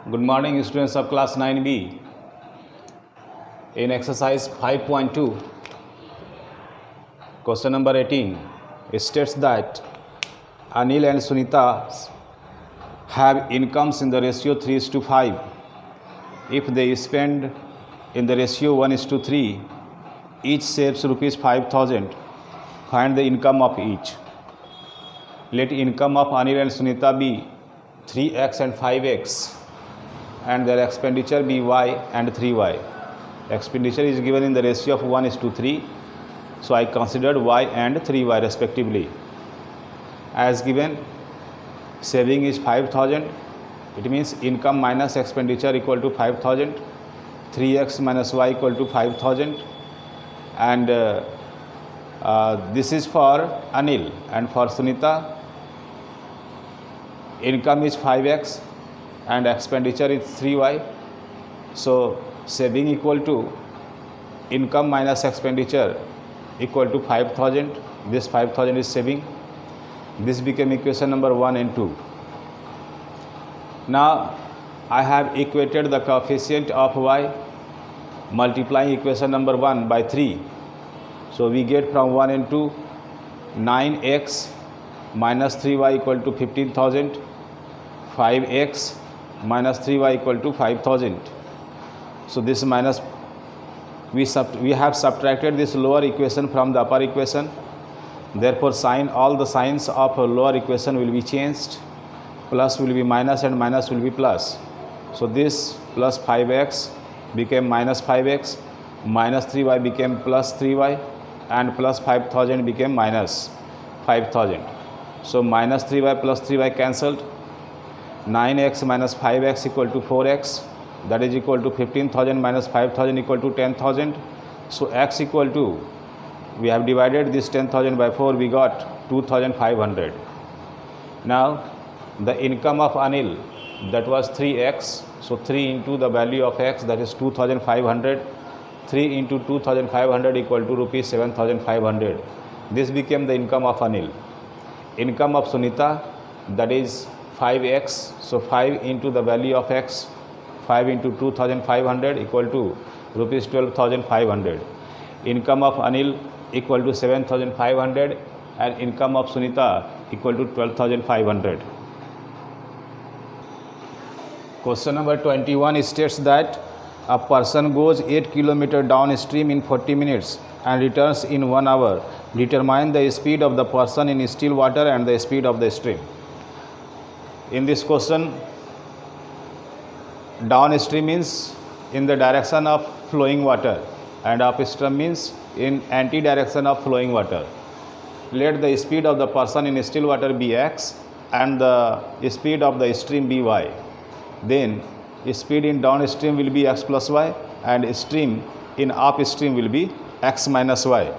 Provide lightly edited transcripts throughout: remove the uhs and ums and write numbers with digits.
Good morning, students of class 9B. In exercise 5.2, question number 18, it states that Anil and Sunita have incomes in the ratio 3:5. If they spend in the ratio 1:3, each saves rupees 5,000. Find the income of each. Let income of Anil and Sunita be 3x and 5x, and their expenditure be y and 3y. Expenditure is given in the ratio of 1:3, so I considered y and 3y respectively. As given, saving is 5,000. It means income minus expenditure equal to 5,000. 3x minus y equal to 5,000. And this is for Anil, and for Sunita, income is 5x and expenditure is 3y. So saving equal to income minus expenditure equal to 5,000. This 5,000 is saving. This became equation number 1 and 2. Now I have equated the coefficient of y, multiplying equation number 1 by 3. So we get from 1 and 2 9x minus 3y equal to 15,000, 5x minus 3y equal to 5,000. So this minus, we have subtracted this lower equation from the upper equation. Therefore all the signs of a lower equation will be changed. Plus will be minus and minus will be plus. So this plus 5x became minus 5x, minus 3y became plus 3y, and plus 5,000 became minus 5,000. So minus 3y plus 3y cancelled. 9x minus 5x equal to 4x, that is equal to 15,000 minus 5,000 equal to 10,000. So x equal to, we have divided this 10,000 by 4, we got 2,500. Now the income of Anil, that was 3x, so 3 into the value of x, that is 2,500. 3 into 2,500 equal to rupees 7,500. This became the income of Anil. Income of Sunita, that is 5x, so 5 into the value of x, 5 into 2,500 equal to rupees 12,500. Income of Anil equal to 7,500 and income of Sunita equal to 12,500. Question number 21 states that a person goes 8 km downstream in 40 minutes and returns in 1 hour. Determine the speed of the person in still water and the speed of the stream. In this question, downstream means in the direction of flowing water and upstream means in anti-direction of flowing water. Let the speed of the person in still water be x and the speed of the stream be y. Then speed in downstream will be x plus y and stream in upstream will be x minus y.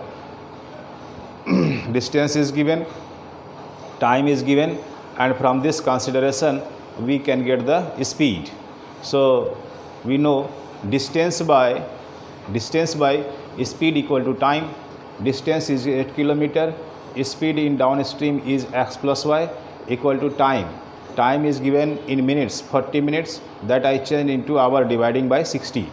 Distance is given, time is given, and from this consideration we can get the speed. So we know distance by speed equal to time. Distance is 8 km, speed in downstream is x plus y equal to time. Time is given in minutes, 40 minutes, that I change into hour dividing by 60.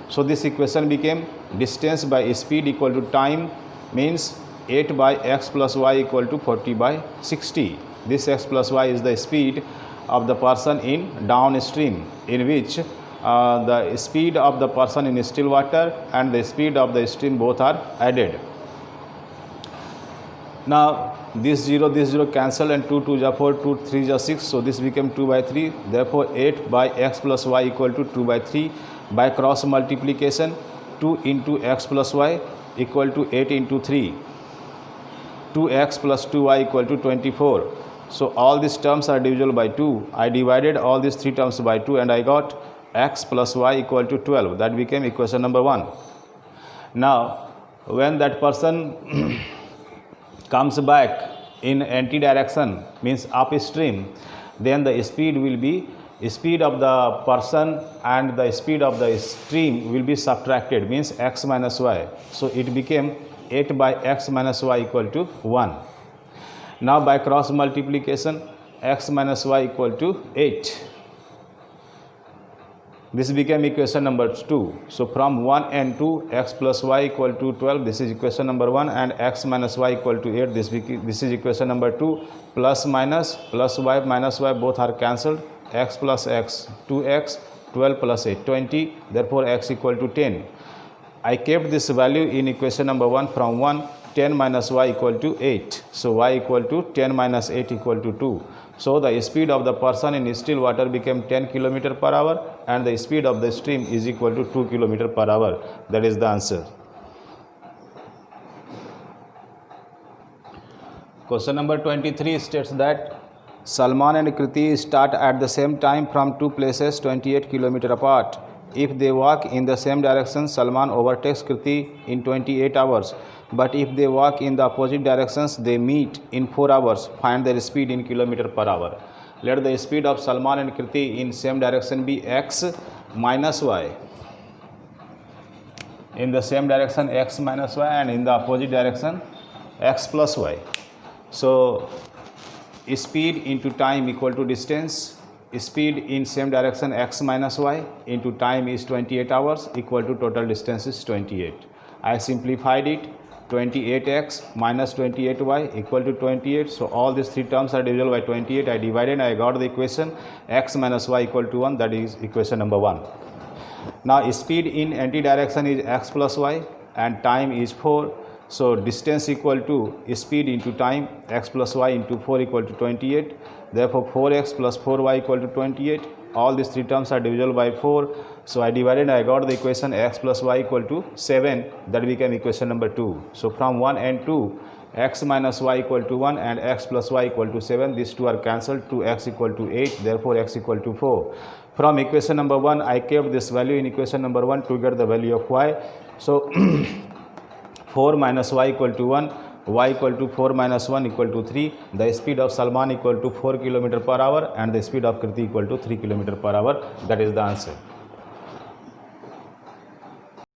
So this equation became distance by speed equal to time means 8 by x plus y equal to 40 by 60. This x plus y is the speed of the person in downstream, in which the speed of the person in still water and the speed of the stream both are added. Now this 0 cancel and 2 2 are 4, 2 3 are 6, so this became 2 by 3. Therefore 8 by x plus y equal to 2 by 3. By cross multiplication, 2 into x plus y equal to 8 into 3. 2x plus 2y equal to 24. So all these terms are divisible by 2. I divided all these 3 terms by 2 and I got x plus y equal to 12. That became equation number 1. Now when that person comes back in anti-direction means upstream, then the speed will be speed of the person and the speed of the stream will be subtracted, means x minus y. So it became 8 by x minus y equal to 1. Now by cross multiplication, x minus y equal to 8. This became equation number 2. So from 1 and 2, x plus y equal to 12, this is equation number 1, and x minus y equal to 8, this is equation number 2. Plus minus y both are cancelled. X plus x, 2x, 12 plus 8, 20, therefore x equal to 10. I kept this value in equation number 1 from 1, 10 minus y equal to 8. So y equal to 10 minus 8 equal to 2. So the speed of the person in still water became 10 km per hour, and the speed of the stream is equal to 2 km per hour. That is the answer. Question number 23 states that Salman and Kriti start at the same time from two places 28 km apart. If they walk in the same direction, Salman overtakes Kriti in 28 hours. But if they walk in the opposite directions, they meet in 4 hours. Find their speed in km per hour. Let the speed of Salman and Kriti in same direction be x minus y. In the same direction x minus y, and in the opposite direction x plus y. So speed into time equal to distance. Speed in same direction x minus y into time is 28 hours equal to total distance is 28. I simplified it. 28x minus 28y equal to 28. So all these three terms are divisible by 28. I divided, I got the equation x minus y equal to 1. That is equation number 1. Now speed in anti-direction is x plus y and time is 4. So distance equal to speed into time, x plus y into 4 equal to 28. Therefore 4x plus 4y equal to 28. All these three terms are divisible by 4. So I divided, I got the equation x plus y equal to 7. That became equation number 2. So from 1 and 2, x minus y equal to 1 and x plus y equal to 7. These two are cancelled. 2x equal to 8. Therefore x equal to 4. From equation number 1, I kept this value in equation number 1 to get the value of y. So 4 minus y equal to 1. Y equal to 4 minus 1 equal to 3. The speed of Salman equal to 4 km per hour and the speed of Kriti equal to 3 km per hour. That is the answer.